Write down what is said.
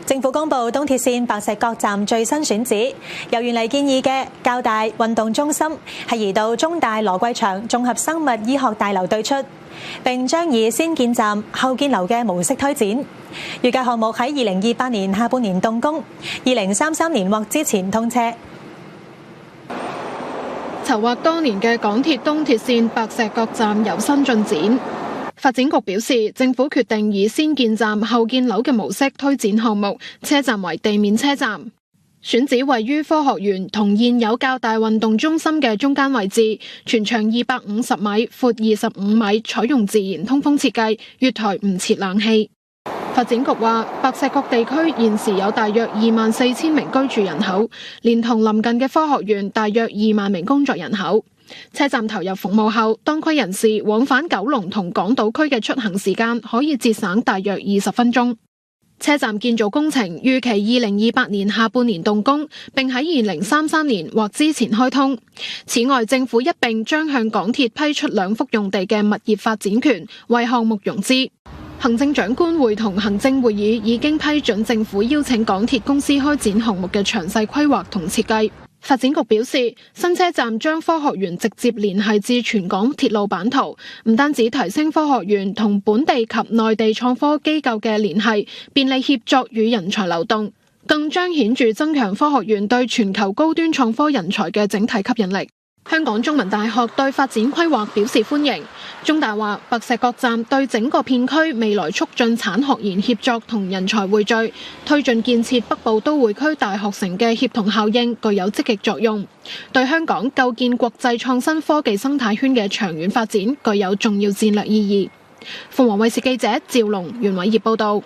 政府公布東鐵線白石角站最新選址，由原嚟建議嘅較大運動中心係移到中大羅桂祥綜合生物醫學大樓對出，並將以先建站後建樓嘅模式推展。預計項目喺2028年下半年動工，2033年或之前通車。籌劃多年嘅港鐵東鐵線白石角站有新進展。發展局表示，政府決定以先建站後建樓嘅模式推展項目，車站為地面車站，選址位於科學園同現有較大運動中心嘅中間位置，全長250米，闊25米，採用自然通風設計，月台唔設冷氣。發展局話，白石角地區現時有大約24000名居住人口，連同鄰近嘅科學園大約2萬名工作人口。車站投入服務後，當區人士往返九龍同港島區嘅出行時間可以節省大約20分鐘。車站建造工程預期2028年下半年動工，並喺2033年或之前開通。此外，政府一併將向港鐵批出2幅用地嘅物業發展權，為項目融資。行政長官會同行政會議已經批准政府邀請港鐵公司開展項目嘅詳細規劃同設計。發展局表示，新車站將科學園直接聯繫至全港鐵路版圖，唔單止提升科學園同本地及內地創科機構嘅聯繫，便利協作與人才流動，更將顯著增強科學園對全球高端創科人才嘅整體吸引力。香港中文大學對發展規劃表示歡迎。中大話，白石角站對整個片區未來促進產學研協作同人才匯聚，推進建設北部都會區大學城嘅協同效應具有積極作用，對香港構建國際創新科技生態圈嘅長遠發展具有重要戰略意義。鳳凰衛視記者趙龍、袁偉業報道。